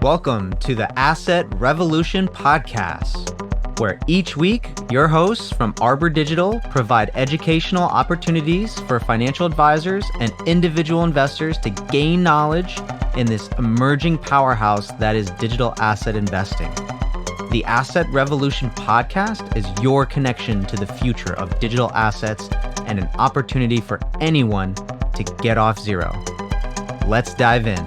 Welcome to the Asset Revolution podcast, where each week your hosts from Arbor Digital provide educational opportunities for financial advisors and individual investors to gain knowledge in this emerging powerhouse that is digital asset investing. The Asset Revolution podcast is your connection to the future of digital assets and an opportunity for anyone to get off zero. Let's dive in.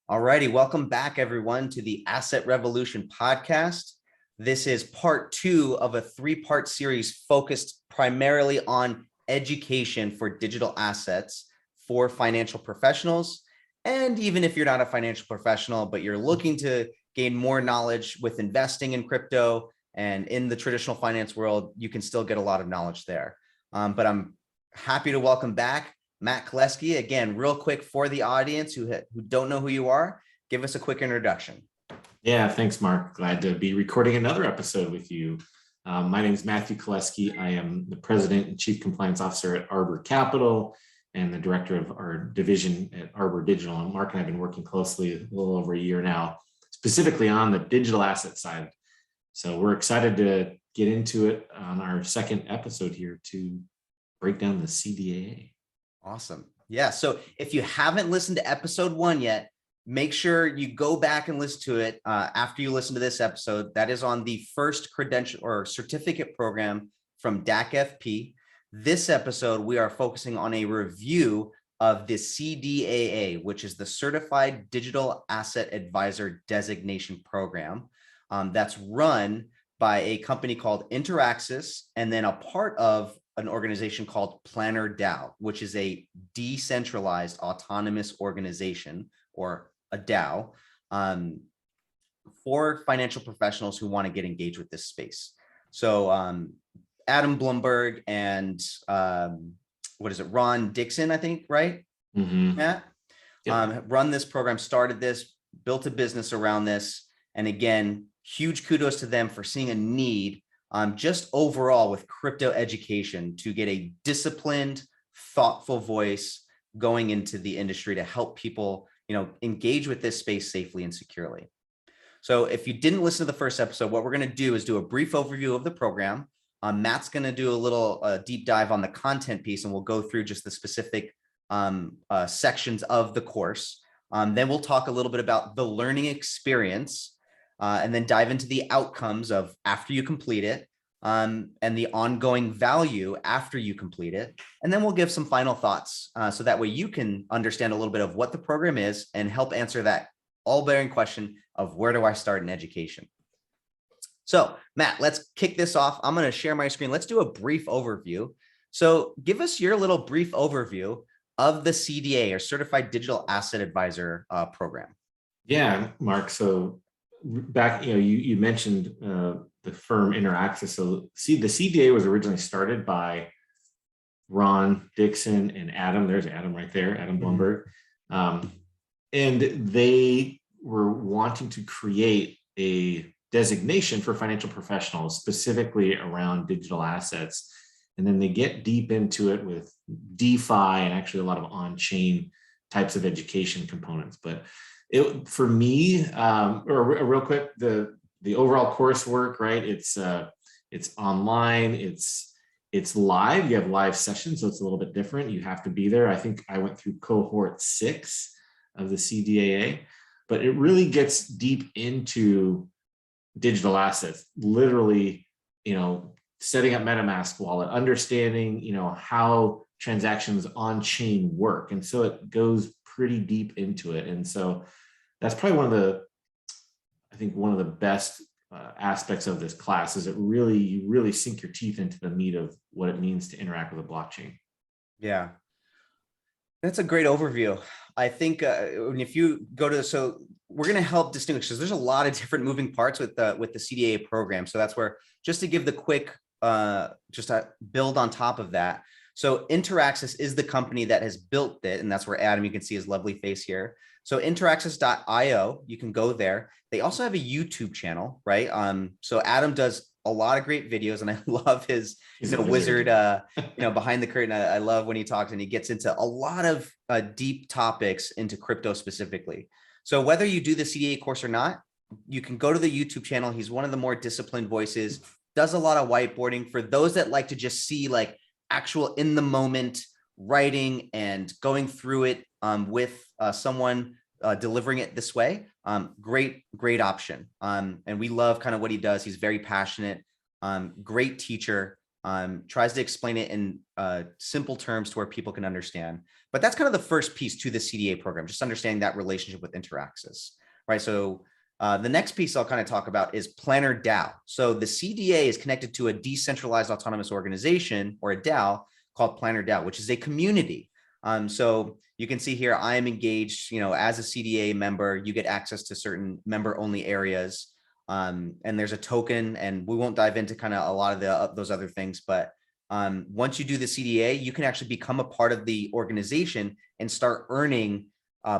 Alrighty, welcome back everyone to the Asset Revolution podcast. This is part 2 of a 3-part series focused primarily on education for digital assets for financial professionals. And even if you're not a financial professional, but you're looking to gain more knowledge with investing in crypto and in the traditional finance world, you can still get a lot of knowledge there. But I'm happy to welcome back Matt Kolesky. Again, real quick for the audience who don't know who you are, give us a quick introduction. Yeah, thanks, Mark. Glad to be recording another episode with you. My name is Matthew Kolesky. I am the President and Chief Compliance Officer at Arbor Capital and the Director of our division at Arbor Digital. And Mark and I have been working closely a little over a year now, specifically on the digital asset side. So we're excited to get into it on our second episode here to break down the CDAA. Awesome. Yeah. So if you haven't listened to episode 1 yet, make sure you go back and listen to it after you listen to this episode. That is on the first credential or certificate program from DAC-FP. This episode, we are focusing on a review of the CDAA, which is the Certified Digital Asset Advisor Designation Program. That's run by a company called Interaxis and then a part of an organization called Planner DAO, which is a decentralized autonomous organization, or a DAO, for financial professionals who want to get engaged with this space. So Adam Blumberg and Ron Dixon, I think, right? Mm-hmm. Matt? Yep. Run this program, started this, built a business around this. And again, huge kudos to them for seeing a need just overall with crypto education to get a disciplined, thoughtful voice going into the industry to help people, engage with this space safely and securely. So if you didn't listen to the first episode, what we're going to do is do a brief overview of the program. Matt's going to do a little deep dive on the content piece, and we'll go through just the specific sections of the course. Then we'll talk a little bit about the learning experience, and then dive into the outcomes of after you complete it, and the ongoing value after you complete it. And then we'll give some final thoughts so that way you can understand a little bit of what the program is and help answer that all-bearing question of where do I start in education? So Matt, let's kick this off. I'm going to share my screen. Let's do a brief overview. So give us your little brief overview of the CDA, or Certified Digital Asset Advisor program. Yeah, Mark. So back, you mentioned the firm Interaxis. So the CDA was originally started by Ron Dixon and Adam. There's Adam right there, Adam Blumberg. And they were wanting to create a designation for financial professionals, specifically around digital assets. And then they get deep into it with DeFi and actually a lot of on-chain types of education components. But for me, or real quick, the overall coursework, right? It's online, it's live. You have live sessions, so it's a little bit different. You have to be there. I think I went through cohort 6 of the CDAA, but it really gets deep into digital assets, literally, setting up MetaMask wallet, understanding, how transactions on chain work. And so it goes pretty deep into it. And so that's probably one of the best aspects of this class is you really sink your teeth into the meat of what it means to interact with a blockchain. Yeah, that's a great overview. I think if you go to, so we're going to help distinguish, because there's a lot of different moving parts with the CDAA program. So that's where, just to give the quick, just to build on top of that. So Interaxis is the company that has built it, and that's where Adam, you can see his lovely face here. So interaxis.io, you can go there. They also have a YouTube channel, right? So Adam does a lot of great videos, and I love his He's a wizard behind the curtain. I love when he talks and he gets into a lot of deep topics into crypto specifically. So whether you do the CDA course or not, you can go to the YouTube channel. He's one of the more disciplined voices, does a lot of whiteboarding for those that like to just see like actual in the moment writing and going through it with someone delivering it this way. Great option. And we love kind of what he does. He's very passionate, great teacher, tries to explain it in simple terms to where people can understand. But that's kind of the first piece to the CDA program, just understanding that relationship with Interaxis, right? So the next piece I'll kind of talk about is Planner DAO. So the CDA is connected to a decentralized autonomous organization, or a DAO, called Planner DAO, which is a community. So you can see here, I am engaged, as a CDA member. You get access to certain member only areas. And there's a token, and we won't dive into kind of a lot of those other things. But once you do the CDA, you can actually become a part of the organization and start earning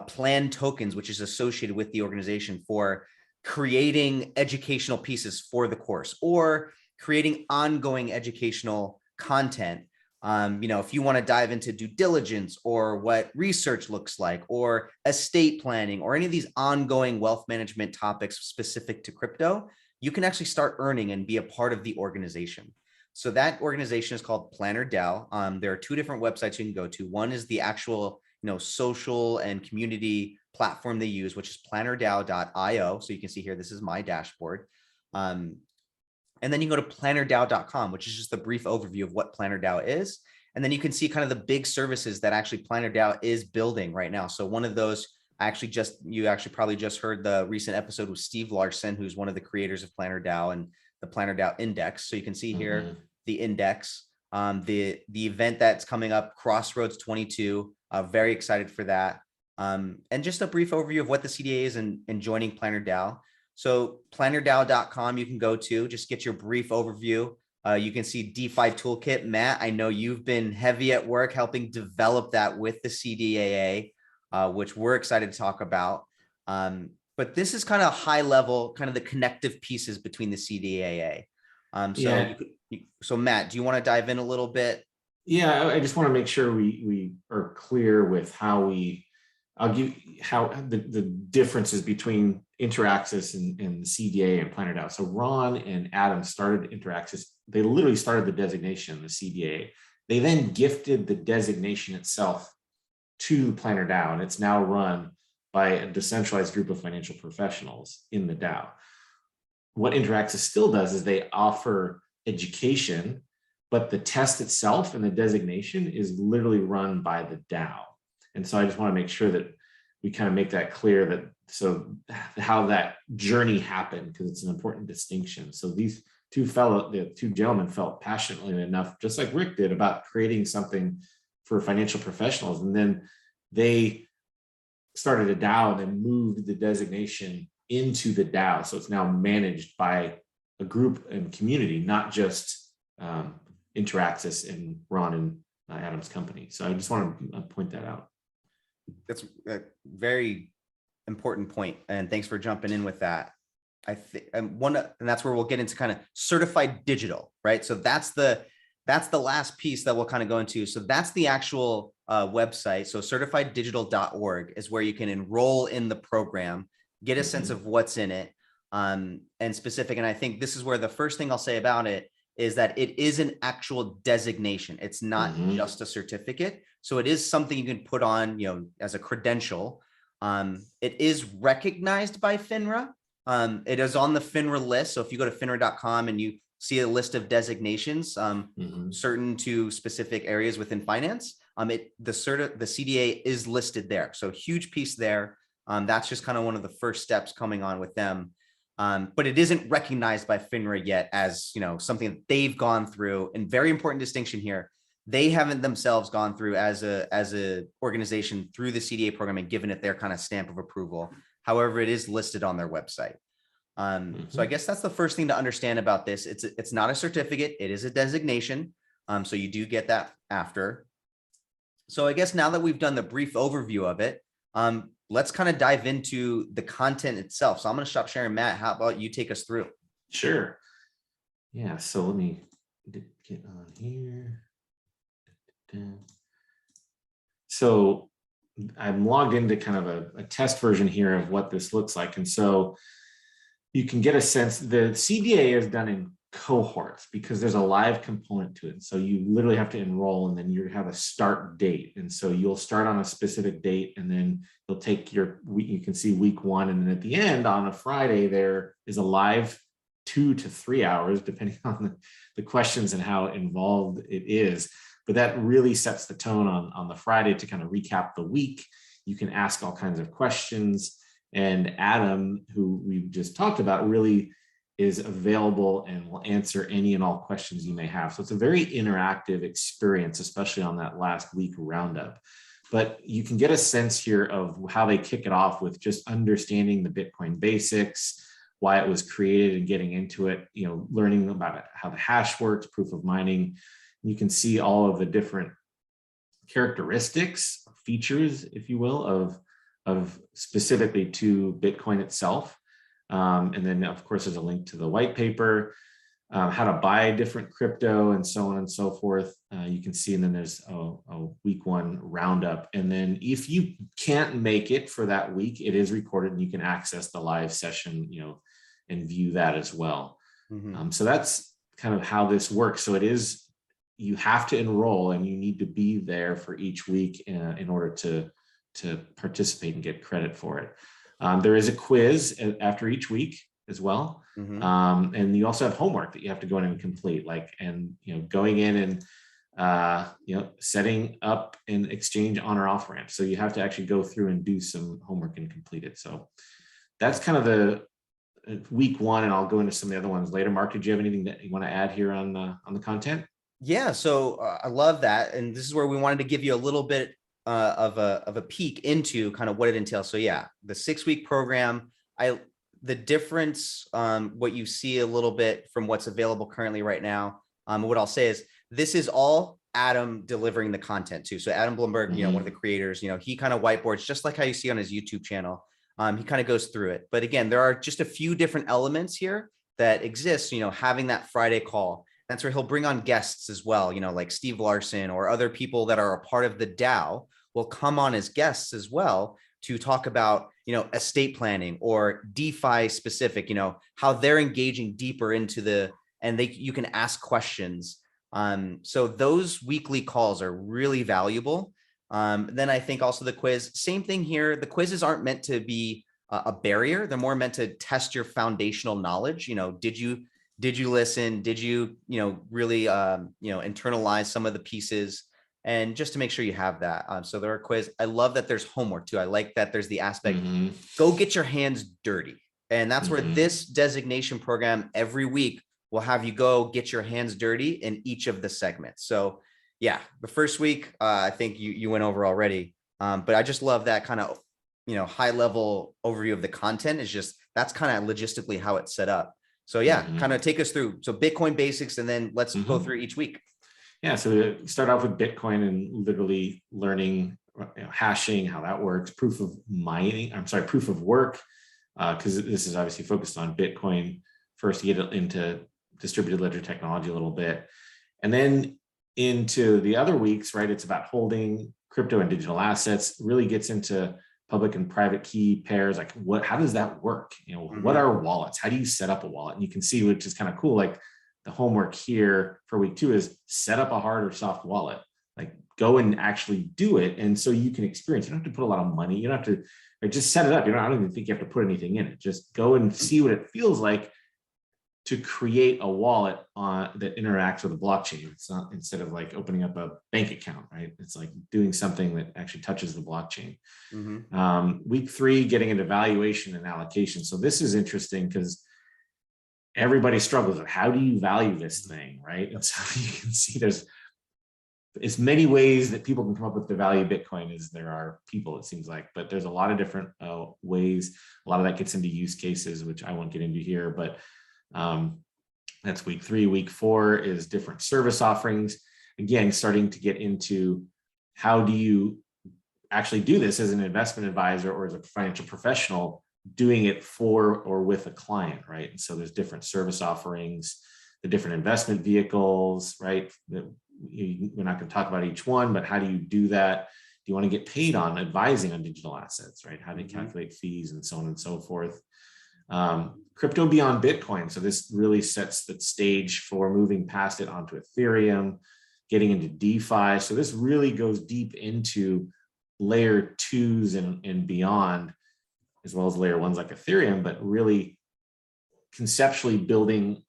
plan tokens, which is associated with the organization, for creating educational pieces for the course or creating ongoing educational content. If you want to dive into due diligence or what research looks like or estate planning or any of these ongoing wealth management topics specific to crypto, you can actually start earning and be a part of the organization. So that organization is called Planner DAO. There are two different websites you can go to. One is the actual, social and community platform they use, which is plannerdao.io. So you can see here, this is my dashboard. And then you can go to plannerdao.com, which is just a brief overview of what Planner DAO is. And then you can see kind of the big services that actually Planner DAO is building right now. So one of those, you actually probably just heard the recent episode with Steve Larson, who's one of the creators of Planner DAO and the Planner DAO Index. So you can see here the index, the event that's coming up, Crossroads 22. Very excited for that. And just a brief overview of what the CDA is and joining Planner DAO. So plannerdao.com, you can go to, just get your brief overview. You can see DeFi Toolkit. Matt, I know you've been heavy at work helping develop that with the CDAA, which we're excited to talk about. But this is kind of high level, kind of the connective pieces between the CDAA. So Matt, do you want to dive in a little bit? Yeah, I just want to make sure we are clear with I'll give how the differences between Interaxis and the CDA and Planner DAO. So Ron and Adam started Interaxis. They literally started the designation, the CDA. They then gifted the designation itself to Planner DAO, and it's now run by a decentralized group of financial professionals in the DAO. What Interaxis still does is they offer education, but the test itself and the designation is literally run by the DAO. And so I just want to make sure that we kind of make that clear, that so how that journey happened, because it's an important distinction. So these the two gentlemen felt passionately enough, just like Rick did, about creating something for financial professionals. And then they started a DAO and then moved the designation into the DAO. So it's now managed by a group and community, not just Interaxis and Ron and Adam's company. So I just want to point that out. That's a very important point, and thanks for jumping in with that. I think and that's where we'll get into kind of certified digital, right? So that's the last piece that we'll kind of go into. So that's the actual website. So certifieddigital.org is where you can enroll in the program, get a sense of what's in it, and specific. And I think this is where the first thing I'll say about it is that it is an actual designation. It's not just a certificate. So it is something you can put on, as a credential. It is recognized by FINRA. It is on the FINRA list. So if you go to finra.com and you see a list of designations, certain to specific areas within finance, the CDA is listed there. So huge piece there. That's just kind of one of the first steps coming on with them. But it isn't recognized by FINRA yet as, something that they've gone through. And very important distinction here. They haven't themselves gone through as a organization through the CDA program and given it their kind of stamp of approval. However, it is listed on their website. So I guess that's the first thing to understand about this. It's not a certificate. It is a designation. So you do get that after. So I guess now that we've done the brief overview of it, let's kind of dive into the content itself. So I'm going to stop sharing. Matt, how about you take us through? Sure. Yeah, so let me get on here. So I'm logged into kind of a test version here of what this looks like. And so you can get a sense, the CDAA is done in cohorts because there's a live component to it. So you literally have to enroll and then you have a start date. And so you'll start on a specific date and then you'll take your week, you can see week 1. And then at the end on a Friday, there is a live 2 to 3 hours, depending on the questions and how involved it is. But that really sets the tone on the Friday to kind of recap the week. You can ask all kinds of questions. And Adam, who we just talked about, really is available and will answer any and all questions you may have. So it's a very interactive experience, especially on that last week roundup. But you can get a sense here of how they kick it off with just understanding the Bitcoin basics, why it was created and getting into it, learning about it, how the hash works, proof of mining. You can see all of the different characteristics, features, if you will, of specifically to Bitcoin itself. And then of course, there's a link to the white paper, how to buy different crypto and so on and so forth. You can see, and then there's a week 1 roundup. And then if you can't make it for that week, it is recorded and you can access the live session, and view that as well. So that's kind of how this works. So it is, you have to enroll and you need to be there for each week in order to participate and get credit for it. There is a quiz after each week as well. And you also have homework that you have to go in and complete, going in and setting up an exchange on or off ramp. So you have to actually go through and do some homework and complete it. So that's kind of the week 1, and I'll go into some of the other ones later. Mark, did you have anything that you want to add here on the content? Yeah, so I love that, and this is where we wanted to give you a little bit of a peek into kind of what it entails. So yeah, the 6-week program, the difference, what you see a little bit from what's available currently right now. What I'll say is this is all Adam delivering the content to. So Adam Blumberg, one of the creators, he kind of whiteboards just like how you see on his YouTube channel. He kind of goes through it. But again, there are just a few different elements here that exist, having that Friday call. That's where he'll bring on guests as well, like Steve Larson or other people that are a part of the DAO will come on as guests as well to talk about, estate planning or DeFi specific, how they're engaging deeper into you can ask questions. So those weekly calls are really valuable. Then I think also the quiz, same thing here. The quizzes aren't meant to be a barrier. They're more meant to test your foundational knowledge. Did you listen? Did you, really, internalize some of the pieces, and just to make sure you have that. So there are quiz. I love that there's homework too. I like that there's the aspect, go get your hands dirty. And that's where this designation program every week will have you go get your hands dirty in each of the segments. So yeah, the first week, I think you went over already. But I just love that kind of, high level overview of the content. Is just, that's kind of logistically how it's set up. So yeah, kind of take us through. So Bitcoin basics, and then let's go through each week. Yeah. So to start off with Bitcoin and literally learning, hashing, how that works, proof of work, because this is obviously focused on Bitcoin first to get it into distributed ledger technology a little bit. And then into the other weeks, right, it's about holding crypto and digital assets, really gets into public and private key pairs, like how does that work? What are wallets? How do you set up a wallet? And you can see, which is kind of cool, like the homework here for week 2 is set up a hard or soft wallet, like go and actually do it. And so you can experience, you don't have to put a lot of money. You don't have to just set it up. I don't even think you have to put anything in it. Just go and see what it feels like to create a wallet that interacts with a blockchain. It's not, instead of like opening up a bank account, right? It's like doing something that actually touches the blockchain. Week 3, getting into valuation and allocation. So this is interesting because everybody struggles with how do you value this thing, right? And so you can see there's as many ways that people can come up with to value Bitcoin as there are people, it seems like, but there's a lot of different ways. A lot of that gets into use cases, which I won't get into here, but that's week 3. Week 4 is different service offerings. Again, starting to get into how do you actually do this as an investment advisor or as a financial professional, doing it for or with a client, right? And so there's different service offerings, the different investment vehicles, right? We're not going to talk about each one, but how do you do that? Do you want to get paid on advising on digital assets, right? How do you calculate fees and so on and so forth? Crypto beyond Bitcoin. So this really sets the stage for moving past it onto Ethereum, getting into DeFi. So this really goes deep into layer 2s and beyond, as well as layer 1s like Ethereum, but really conceptually building,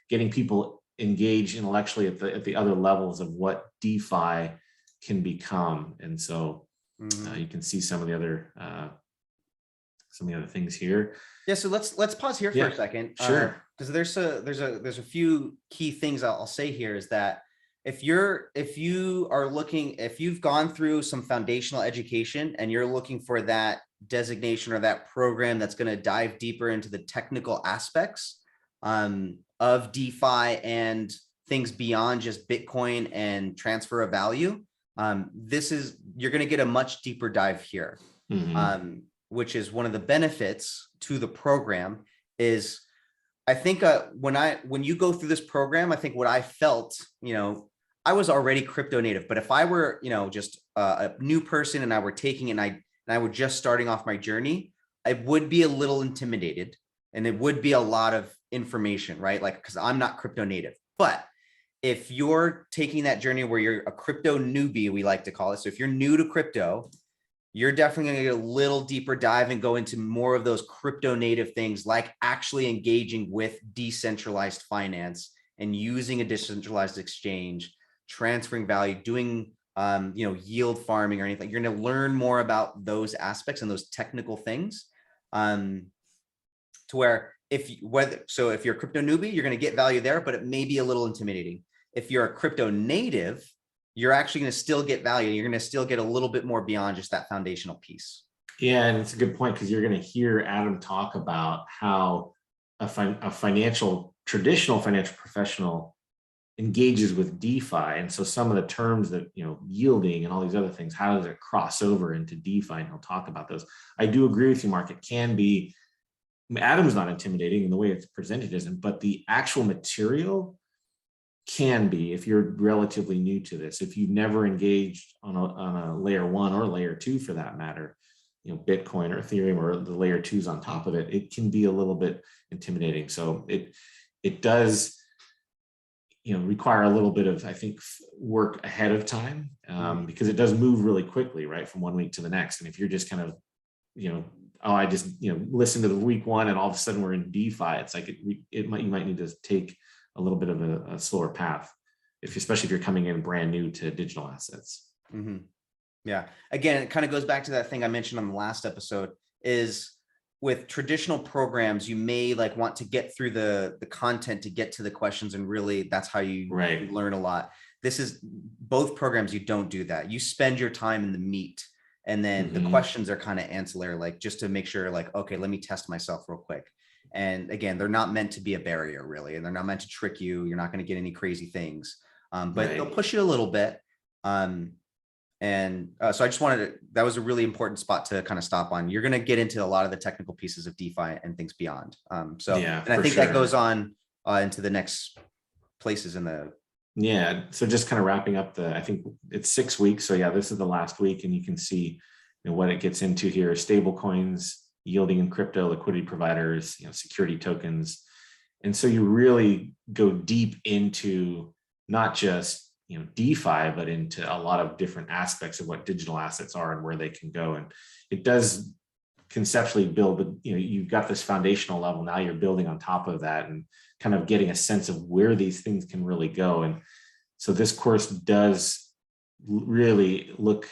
getting people engaged intellectually at the other levels of what DeFi can become. And so you can see some of the other things here. Yeah, so let's pause here for a second. Sure. Because there's a few key things I'll say here is that if you've gone through some foundational education and you're looking for that designation or that program that's going to dive deeper into the technical aspects of DeFi and things beyond just Bitcoin and transfer of value, you're going to get a much deeper dive here. Which is one of the benefits to the program. Is I think when you go through this program, I think what I felt, I was already crypto native, but if I were, just a new person and I were taking it and I were just starting off my journey, I would be a little intimidated and it would be a lot of information, right? Like, because I'm not crypto native. But if you're taking that journey where you're a crypto newbie, we like to call it. So if you're new to crypto, you're definitely going to get a little deeper dive and go into more of those crypto native things, like actually engaging with decentralized finance and using a decentralized exchange, transferring value, doing yield farming or anything. You're going to learn more about those aspects and those technical things, to where if you're a crypto newbie, you're going to get value there, but it may be a little intimidating. If you're a crypto native, you're actually going to still get value. You're going to still get a little bit more beyond just that foundational piece. Yeah, and it's a good point, because you're going to hear Adam talk about how a traditional financial professional engages with DeFi. And so some of the terms that, yielding and all these other things, how does it cross over into DeFi? And he'll talk about those. I do agree with you, Mark. It can be, Adam's not intimidating in the way it's presented isn't, but the actual material can be, if you're relatively new to this, if you've never engaged on a layer 1 or layer 2 for that matter, Bitcoin or Ethereum or the layer 2s on top of it, it can be a little bit intimidating. So it does, require a little bit of, I think, work ahead of time, because it does move really quickly, right, from one week to the next. And if you're just kind of, I just listen to the week 1 and all of a sudden we're in DeFi, it's like you might need to take a little bit of a slower path, especially if you're coming in brand new to digital assets. Yeah. Again, it kind of goes back to that thing I mentioned on the last episode, is with traditional programs, you may want to get through the content to get to the questions. And really that's how you learn a lot. This is both programs. You don't do that. You spend your time in the meat, and then the questions are kind of ancillary, just to make sure okay, let me test myself real quick. And again, they're not meant to be a barrier really, and they're not meant to trick you. You're not going to get any crazy things, but they'll push you a little bit. So I just that was a really important spot to kind of stop on. You're going to get into a lot of the technical pieces of DeFi and things beyond. And I think that goes on into the next places in the. Yeah. So just kind of wrapping up I think it's 6 weeks. So yeah, this is the last week, and you can see what it gets into here: stable coins, yielding in crypto, liquidity providers, security tokens. And so you really go deep into not just, DeFi, but into a lot of different aspects of what digital assets are and where they can go. And it does conceptually build, but you've got this foundational level. Now you're building on top of that and kind of getting a sense of where these things can really go. And so this course does really look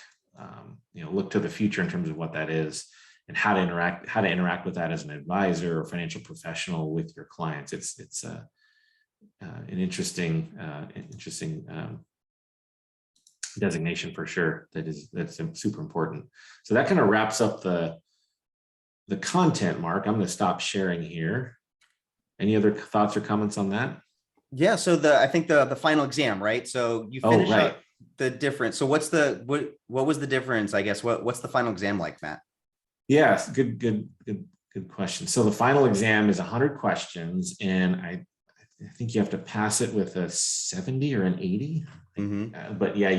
to the future in terms of what that is, and how to interact with that as an advisor or financial professional with your clients. It's an interesting designation for sure. That's super important. So that kind of wraps up the content, Mark. I'm going to stop sharing here. Any other thoughts or comments on that? Yeah. So I think the final exam, right? So you finish up the difference. So what was the difference? I guess what's the final exam like, Matt? Yes, good question. So the final exam is 100 questions, and I I think you have to pass it with a 70 or an 80. Mhm. But yeah,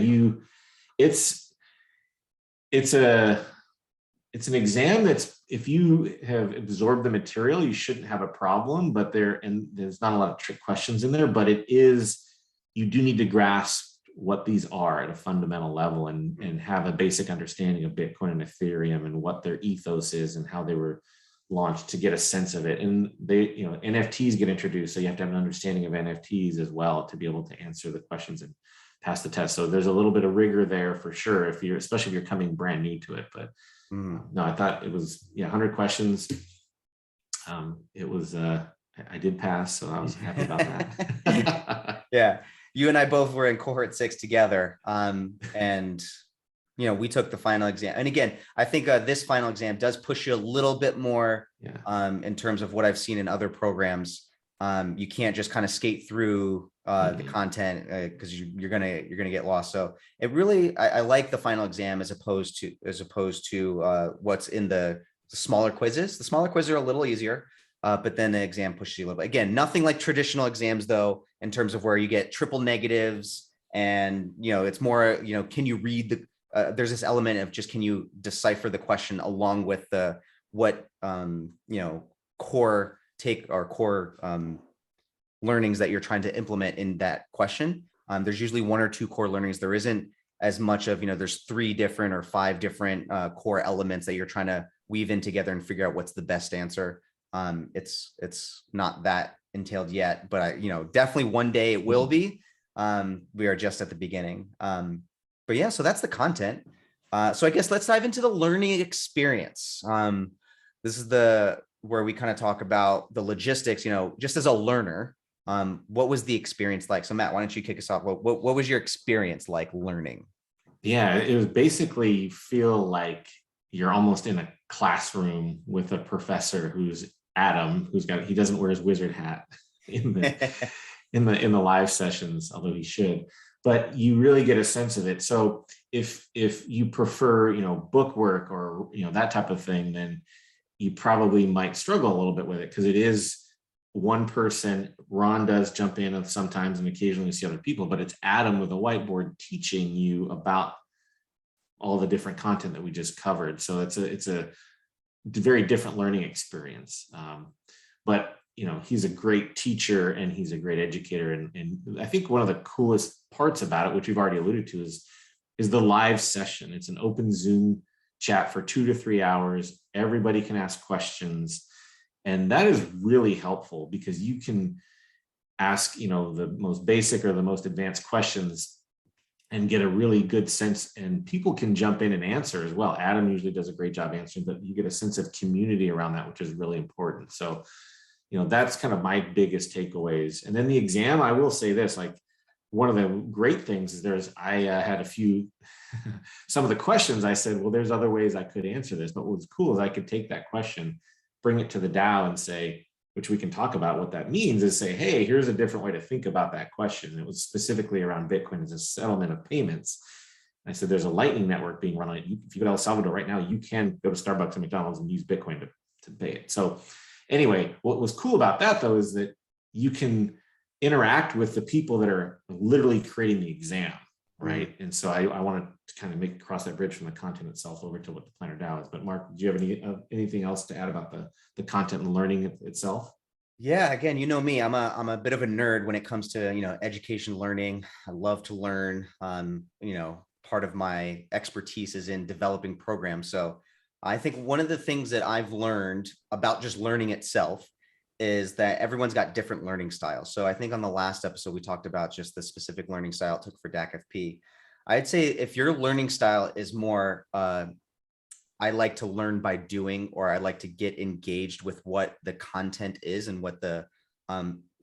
it's it's a it's an exam that's, if you have absorbed the material, you shouldn't have a problem. But there's not a lot of trick questions in there, but you do need to grasp what these are at a fundamental level, and have a basic understanding of Bitcoin and Ethereum and what their ethos is and how they were launched, to get a sense of it. And NFTs get introduced, so you have to have an understanding of NFTs as well to be able to answer the questions and pass the test. So there's a little bit of rigor there for sure, especially if you're coming brand new to it. But no, I thought it was 100 questions. It was I did pass, so I was happy about that. Yeah, you and I both were in cohort 6 together, and we took the final exam. And again, I think this final exam does push you a little bit more in terms of what I've seen in other programs. You can't just kind of skate through the content because you're gonna get lost. So it really, I like the final exam as opposed to what's in the smaller quizzes. The smaller quizzes are a little easier, but then the exam pushes you a little bit. Again, nothing like traditional exams though, in terms of where you get triple negatives, and it's more can you read the there's this element of just, can you decipher the question along with what core learnings that you're trying to implement in that question. There's usually 1 or 2 core learnings. There isn't as much of, there's 3 different or 5 different core elements that you're trying to weave in together and figure out what's the best answer. It's not that entailed yet, but definitely one day it will be. We are just at the beginning. But yeah, so that's the content. So I guess let's dive into the learning experience. This is where we kind of talk about the logistics, just as a learner, what was the experience like? So Matt, why don't you kick us off? What was your experience like learning? Yeah, it was basically, you feel like you're almost in a classroom with a professor who's Adam, he doesn't wear his wizard hat in the live sessions, although he should. But you really get a sense of it. So if you prefer, book work or that type of thing, then you probably might struggle a little bit with it, because it is one person. Ron does jump in sometimes, and occasionally you see other people, but it's Adam with a whiteboard teaching you about all the different content that we just covered. So it's a very different learning experience. But he's a great teacher and he's a great educator. And I think one of the coolest parts about it, which we've already alluded to, is the live session. It's an open Zoom chat for 2 to 3 hours. Everybody can ask questions. And that is really helpful, because you can ask, the most basic or the most advanced questions and get a really good sense, and people can jump in and answer as well. Adam usually does a great job answering, but you get a sense of community around that, which is really important. So, that's kind of my biggest takeaways. And then the exam, I will say this, like, one of the great things is I had a few, some of the questions I said, well, there's other ways I could answer this, but what's cool is I could take that question, bring it to the DAO and say, which we can talk about what that means, is say, hey, here's a different way to think about that question. And it was specifically around Bitcoin as a settlement of payments. I said, there's a Lightning network being run on it. If you go to El Salvador right now, you can go to Starbucks and McDonald's and use Bitcoin to pay it. So anyway, what was cool about that though, is that you can interact with the people that are literally creating the exam, right? And so I wanted to kind of cross that bridge from the content itself over to what the Planner DAO is. But Mark, do you have anything else to add about the content and learning itself? Yeah, again, me, I'm a bit of a nerd when it comes to, education, learning. I love to learn. Part of my expertise is in developing programs. So I think one of the things that I've learned about just learning itself is that everyone's got different learning styles. So I think on the last episode, we talked about just the specific learning style it took for DACFP. I'd say if your learning style is more, I like to learn by doing, or I like to get engaged with what the content is and what the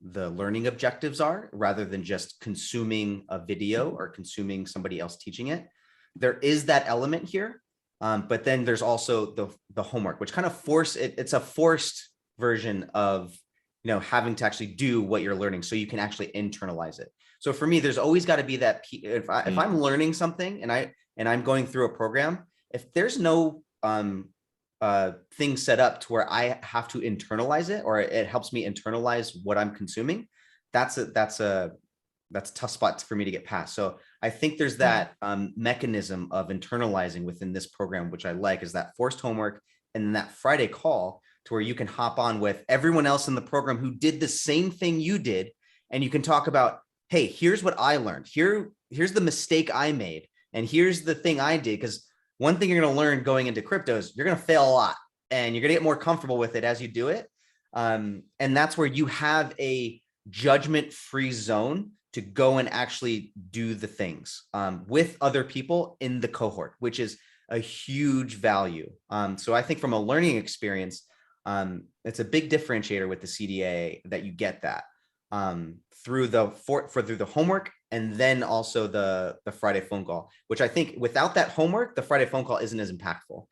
learning objectives are, rather than just consuming a video or consuming somebody else teaching it. There is that element here. But then there's also the homework, which kind of it's a forced version of, having to actually do what you're learning so you can actually internalize it. So for me, there's always got to be that, if I'm learning something and I'm going through a program, if there's no thing set up to where I have to internalize it, or it helps me internalize what I'm consuming, that's a tough spot for me to get past. So I think there's that mechanism of internalizing within this program, which I like, is that forced homework and then that Friday call to where you can hop on with everyone else in the program who did the same thing you did. And you can talk about, hey, here's what I learned. Here's the mistake I made. And here's the thing I did. Because one thing you're going to learn going into crypto is you're going to fail a lot and you're going to get more comfortable with it as you do it. And that's where you have a judgment-free zone to go and actually do the things with other people in the cohort, which is a huge value. So I think from a learning experience, it's a big differentiator with the CDAA that you get that through the homework and then also the Friday phone call, which I think without that homework, the Friday phone call isn't as impactful.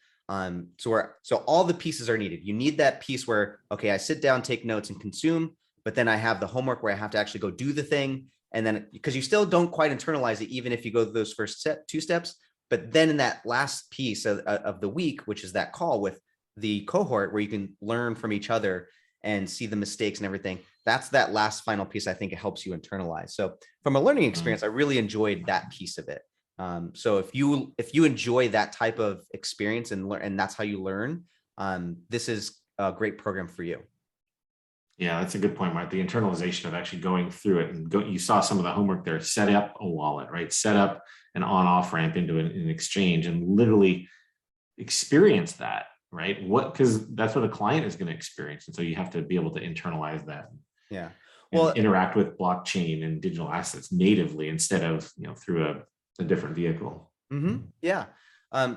So all the pieces are needed. You need that piece where, okay, I sit down, take notes and consume, but then I have the homework where I have to actually go do the thing. And then because you still don't quite internalize it, even if you go those first two steps, but then in that last piece of the week, which is that call with the cohort where you can learn from each other and see the mistakes and everything, that's that last final piece. I think it helps you internalize. So from a learning experience, I really enjoyed that piece of it. So if you enjoy that type of experience and learn, and that's how you learn, this is a great program for you. Yeah, that's a good point, Mark. The internalization of actually going through it and you saw some of the homework there, set up a wallet, right? Set up an on-off ramp into an exchange and literally experience that, right? Because that's what a client is going to experience. And so you have to be able to internalize that. Yeah. Well, interact with blockchain and digital assets natively instead of, through a different vehicle. Yeah.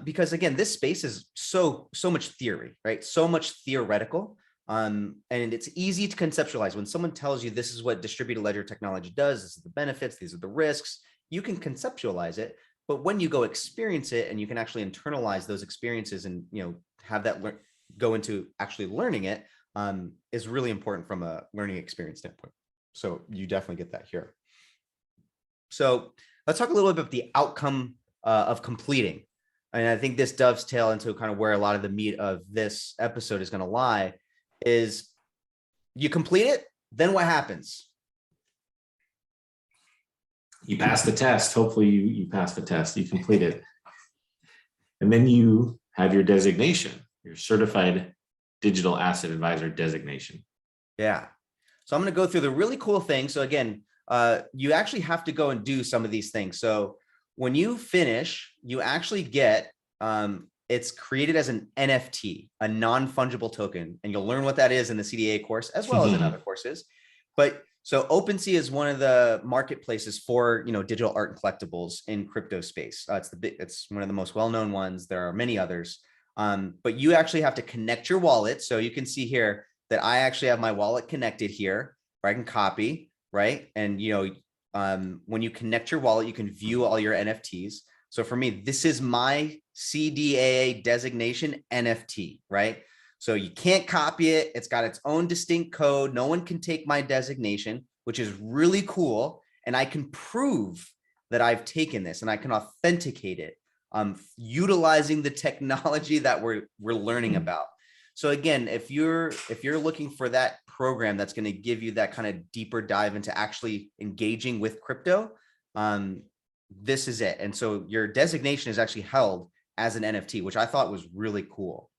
Because again, this space is so much theory, right? So much theoretical. And it's easy to conceptualize. When someone tells you this is what distributed ledger technology does, this is the benefits, these are the risks, you can conceptualize it. But when you go experience it and you can actually internalize those experiences and, have that go into actually learning it, is really important from a learning experience standpoint. So you definitely get that here. So let's talk a little bit about the outcome of completing. And I think this dovetails into kind of where a lot of the meat of this episode is going to lie. Is you complete it, then what happens? You pass the test. Hopefully you pass the test, you complete it. And then you have your designation, your certified digital asset advisor designation. Yeah. So I'm going to go through the really cool things. So again, you actually have to go and do some of these things. So when you finish, you actually get, it's created as an NFT, a non-fungible token, and you'll learn what that is in the CDAA course as well as in other courses. But so OpenSea is one of the marketplaces for digital art and collectibles in crypto space. It's one of the most well-known ones. There are many others, but you actually have to connect your wallet. So you can see here that I actually have my wallet connected here, where I can copy, right? And when you connect your wallet, you can view all your NFTs. So for me, this is my CDAA designation NFT, right? So you can't copy it. It's got its own distinct code. No one can take my designation, which is really cool. And I can prove that I've taken this and I can authenticate it, utilizing the technology that we're learning about. So again, if you're looking for that program that's going to give you that kind of deeper dive into actually engaging with crypto, this is it. And so your designation is actually held as an NFT, which I thought was really cool.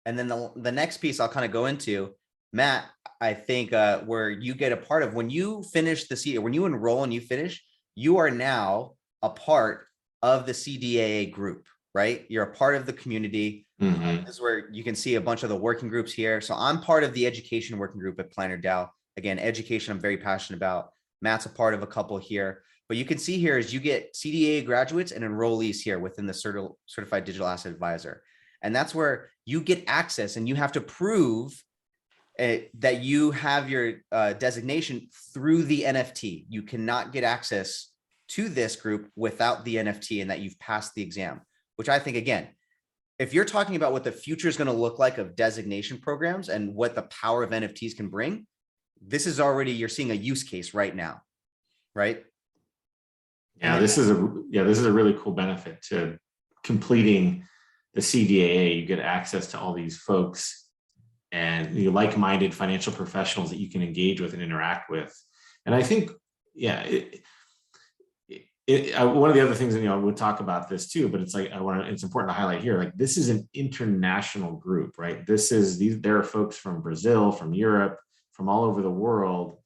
And then the next piece I'll kind of go into, Matt, I think where you get a part of when you finish the CDAA, when you enroll and you finish, you are now a part of the CDAA group, right? You're a part of the community. This is where you can see a bunch of the working groups here. So I'm part of the education working group at Planner DAO. Again, education I'm very passionate about. Matt's a part of a couple here. But you can see here is you get CDAA graduates and enrollees here within the Certified Digital Asset Advisor. And that's where you get access and you have to prove that you have your designation through the NFT. You cannot get access to this group without the NFT and that you've passed the exam, which I think, again, if you're talking about what the future is going to look like of designation programs and what the power of NFTs can bring, this is already, you're seeing a use case right now, right? Yeah, this is a really cool benefit to completing the CDAA. You get access to all these folks and like-minded financial professionals that you can engage with and interact with. And I think, yeah, one of the other things, and we'll talk about this too, but it's like it's important to highlight here, like this is an international group, right? There are folks from Brazil, from Europe, from all over the world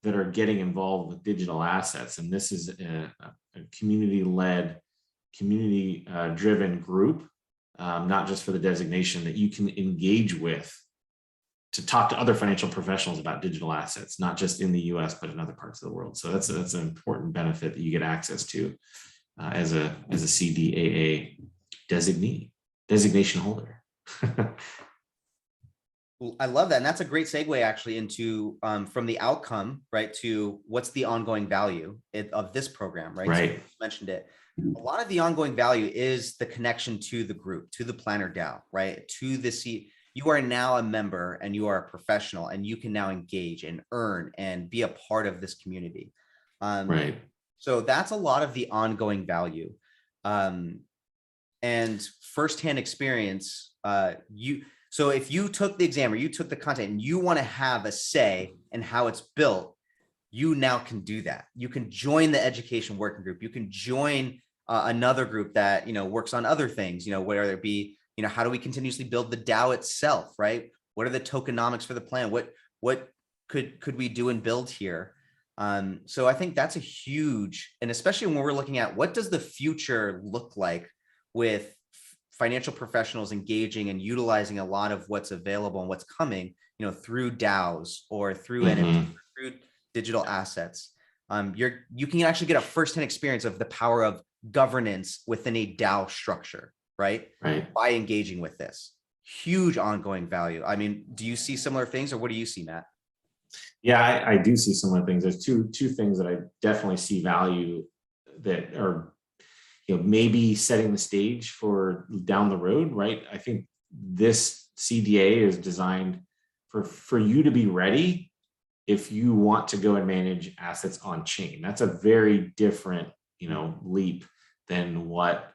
that are getting involved with digital assets, and this is a community-led, community-driven group, not just for the designation, that you can engage with to talk to other financial professionals about digital assets, not just in the US, but in other parts of the world. So that's an important benefit that you get access to as a CDAA designation holder. Well, I love that. And that's a great segue actually into from the outcome, right, to what's the ongoing value of this program, right? Right. So you mentioned it. A lot of the ongoing value is the connection to the group, to the Planner DAO, right? To the you are now a member and you are a professional, and you can now engage and earn and be a part of this community. Right. So that's a lot of the ongoing value. And firsthand experience, so if you took the exam or you took the content and you want to have a say in how it's built, you now can do that. You can join the education working group. You can join another group that, works on other things, whether it be, how do we continuously build the DAO itself, right? What are the tokenomics for the plan? What could we do and build here? So I think that's a huge, and especially when we're looking at what does the future look like with financial professionals engaging and utilizing a lot of what's available and what's coming, through DAOs or through NFTs, through digital assets. You can actually get a firsthand experience of the power of governance within a DAO structure, right? Right. By engaging with this. Huge ongoing value. I mean, do you see similar things, or what do you see, Matt? Yeah, I do see similar things. There's two things that I definitely see value that are, maybe setting the stage for down the road, right? I think this CDA is designed for you to be ready if you want to go and manage assets on chain. That's a very different, leap than what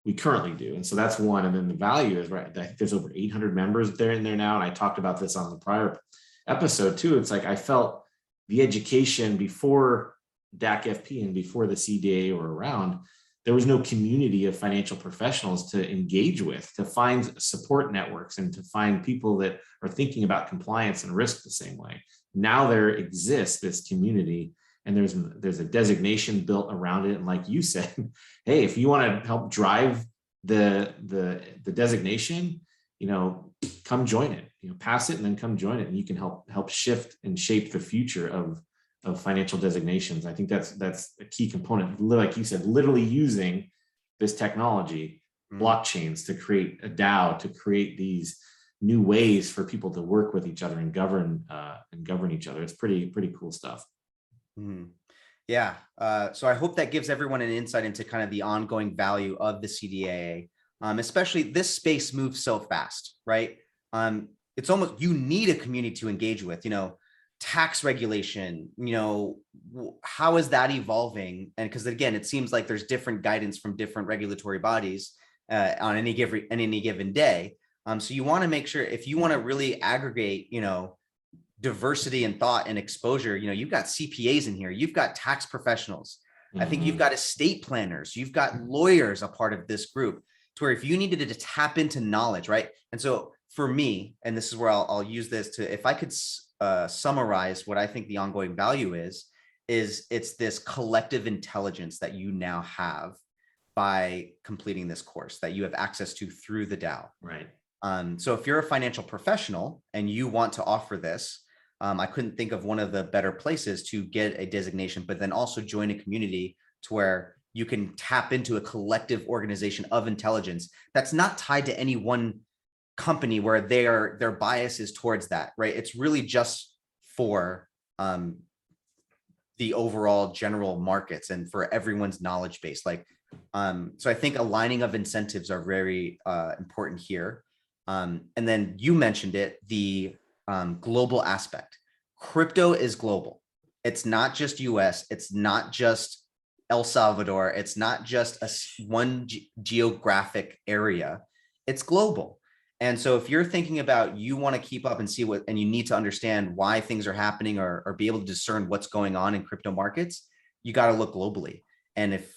we currently do. And so that's one. And then the value is, right, I think there's over 800 members there in there now. And I talked about this on the prior episode too. It's like, I felt the education before DAC FP and before the CDA were around, there was no community of financial professionals to engage with, to find support networks and to find people that are thinking about compliance and risk the same way. Now there exists this community, and there's a designation built around it. And like you said, hey, if you want to help drive the designation, come join it, pass it and then come join it, and you can help shift and shape the future of financial designations. I think that's a key component. Like you said, literally using this technology, blockchains, to create a DAO, to create these new ways for people to work with each other and govern each other. It's pretty cool stuff. Yeah. So I hope that gives everyone an insight into kind of the ongoing value of the CDAA. Especially this space moves so fast, right? It's almost, you need a community to engage with, tax regulation, how is that evolving? And because again, it seems like there's different guidance from different regulatory bodies on any given day. So you want to make sure, if you want to really aggregate, diversity in thought and exposure, you've got CPAs in here, you've got tax professionals. I think you've got estate planners, you've got lawyers, a part of this group, to where if you needed to tap into knowledge, right? And so for me, and this is where I'll use this to, if I could summarize what I think the ongoing value is it's this collective intelligence that you now have by completing this course, that you have access to through the DAO. Right. So if you're a financial professional and you want to offer this, I couldn't think of one of the better places to get a designation, but then also join a community to where you can tap into a collective organization of intelligence that's not tied to any one company where their bias is towards that, right? It's really just for the overall general markets and for everyone's knowledge base. So I think aligning of incentives are very important here. And then you mentioned it, the global aspect. Crypto is global. It's not just US. It's not just El Salvador. It's not just one geographic area. It's global. And so if you're thinking about, you want to keep up and see what, and you need to understand why things are happening, or be able to discern what's going on in crypto markets, you got to look globally. And if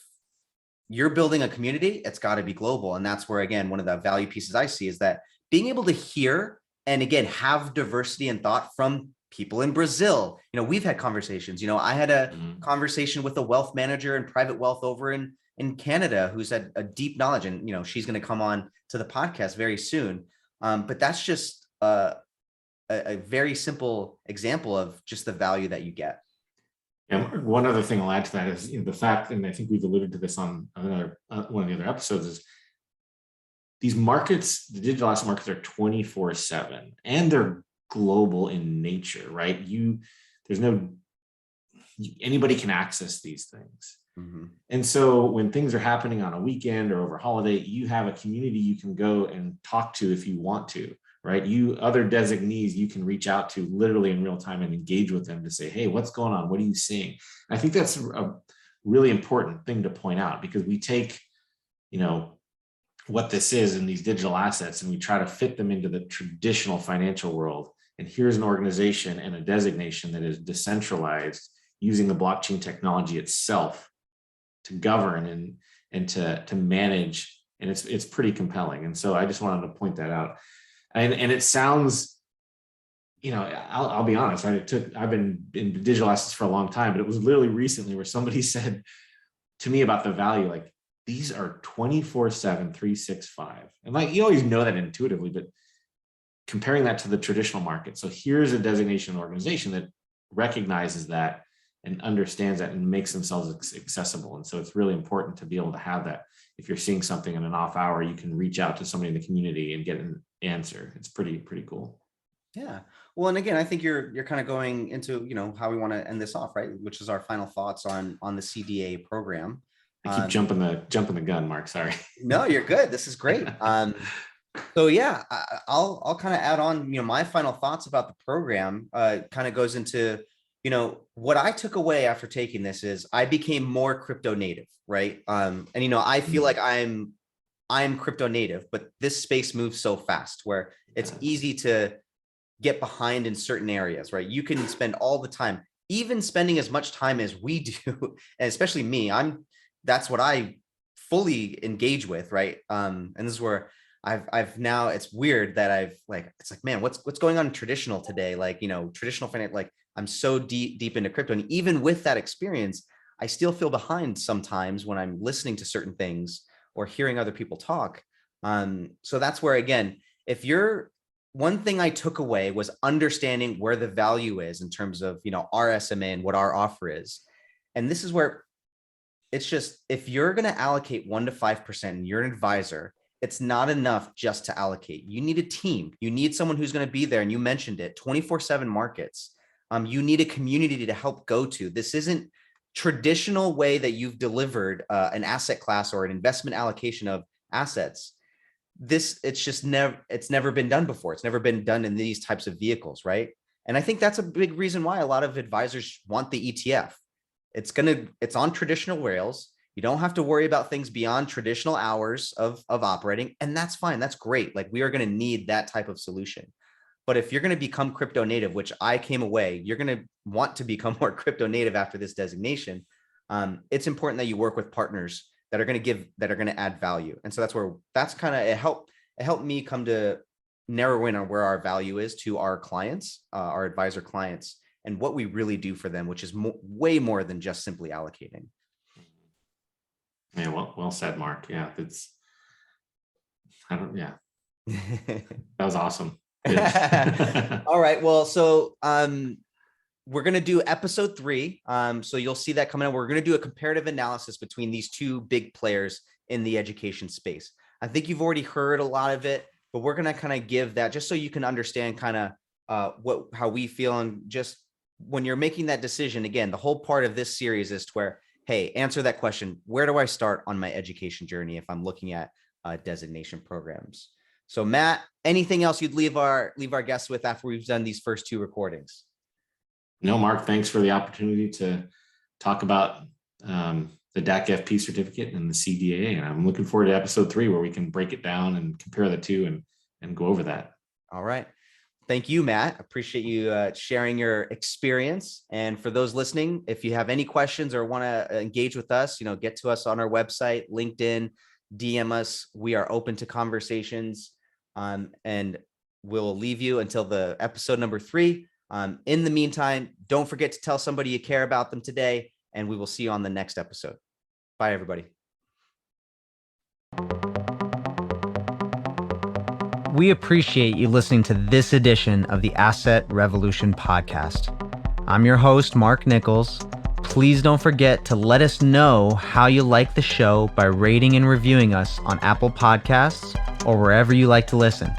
you're building a community, it's got to be global. And that's where, again, one of the value pieces I see is that being able to hear and, again, have diversity in thought from people in Brazil. We've had conversations. I had a conversation with a wealth manager and private wealth over in Canada who's had a deep knowledge, and she's going to come on to the podcast very soon. But that's just a very simple example of just the value that you get. And one other thing I'll add to that is the fact, and I think we've alluded to this on another one of the other episodes, is these markets, the digital asset markets, are 24/7, and they're global in nature, right? Anybody can access these things. And so when things are happening on a weekend or over holiday, you have a community you can go and talk to if you want to, right? Other designees you can reach out to literally in real time and engage with them to say, hey, what's going on? What are you seeing? And I think that's a really important thing to point out, because we take, what this is in these digital assets and we try to fit them into the traditional financial world. And here's an organization and a designation that is decentralized, using the blockchain technology itself to govern and to manage. And it's pretty compelling. And so I just wanted to point that out. And it sounds, I'll be honest, I've been in digital assets for a long time, but it was literally recently where somebody said to me about the value, like, these are 24/7, 365. And you always know that intuitively, but comparing that to the traditional market. So here's a designation organization that recognizes that and understands that and makes themselves accessible. And so it's really important to be able to have that. If you're seeing something in an off hour, you can reach out to somebody in the community and get an answer. It's pretty cool. Yeah. Well, and again, I think you're kind of going into, how we want to end this off, right? Which is our final thoughts on the CDAA program. I keep jumping the gun, Mark. Sorry. No, you're good. This is great. So yeah, I'll kind of add on, my final thoughts about the program. Kind of goes into, what I took away after taking this is I became more crypto native, right? And I feel like I'm crypto native, but this space moves so fast where it's easy to get behind in certain areas, right? You can spend all the time, even spending as much time as we do, and especially me, that's what I fully engage with, right? And this is where I've now, it's weird that it's like, man, what's going on in traditional today? Traditional finance, I'm so deep into crypto. And even with that experience, I still feel behind sometimes when I'm listening to certain things or hearing other people talk. So that's where, again, one thing I took away was understanding where the value is in terms of, our SMA and what our offer is. And this is where it's just, if you're going to allocate 1% to 5% and you're an advisor, it's not enough just to allocate. You need a team. You need someone who's going to be there. And you mentioned it, 24/7 markets. You need a community to help go to. This isn't traditional way that you've delivered an asset class or an investment allocation of assets. It's never been done before. It's never been done in these types of vehicles, right? And I think that's a big reason why a lot of advisors want the ETF. It's on traditional rails. You don't have to worry about things beyond traditional hours of operating. And that's fine. That's great. We are going to need that type of solution. But if you're going to become crypto native, which I came away, you're going to want to become more crypto native after this designation. It's important that you work with partners that are going to add value. And so that's kind of, it helped me come to narrow in on where our value is to our clients, our advisor clients, and what we really do for them, which is way more than just simply allocating. Yeah, well said, Mark. Yeah, that was awesome. All right. Well, so we're going to do episode 3. So you'll see that coming up. We're going to do a comparative analysis between these two big players in the education space. I think you've already heard a lot of it, but we're going to kind of give that just so you can understand kind of how we feel. And just when you're making that decision, again, the whole part of this series is to where, hey, answer that question. Where do I start on my education journey if I'm looking at designation programs? So Matt, anything else you'd leave our guests with after we've done these first 2 recordings? No, Mark, thanks for the opportunity to talk about the DAC FP certificate and the CDAA. And I'm looking forward to episode 3 where we can break it down and compare the two and go over that. All right. Thank you, Matt. Appreciate you sharing your experience. And for those listening, if you have any questions or want to engage with us, get to us on our website, LinkedIn, DM us. We are open to conversations. And we'll leave you until the episode number 3. In the meantime, don't forget to tell somebody you care about them today, and we will see you on the next episode. Bye, everybody. We appreciate you listening to this edition of the Asset Revolution podcast. I'm your host, Marc Nichols. Please don't forget to let us know how you like the show by rating and reviewing us on Apple Podcasts or wherever you like to listen.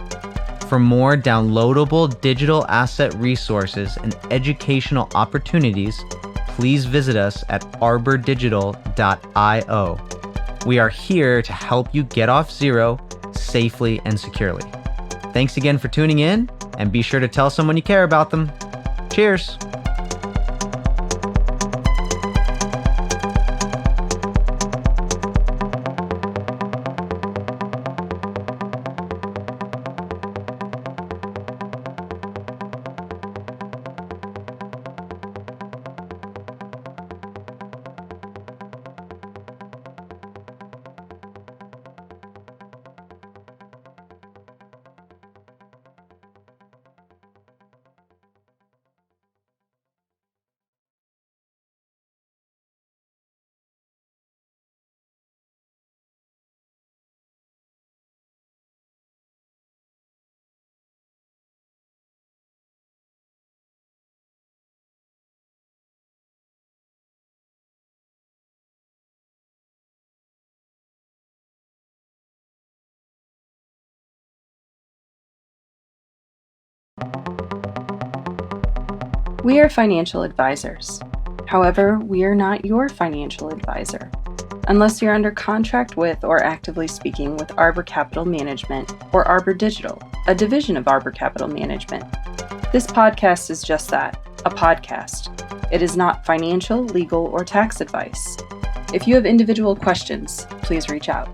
For more downloadable digital asset resources and educational opportunities, please visit us at arbordigital.io. We are here to help you get off zero safely and securely. Thanks again for tuning in, and be sure to tell someone you care about them. Cheers. We are financial advisors. However, we are not your financial advisor. Unless you're under contract with or actively speaking with Arbor Capital Management or Arbor Digital, a division of Arbor Capital Management. This podcast is just that, a podcast. It is not financial, legal, or tax advice. If you have individual questions, please reach out.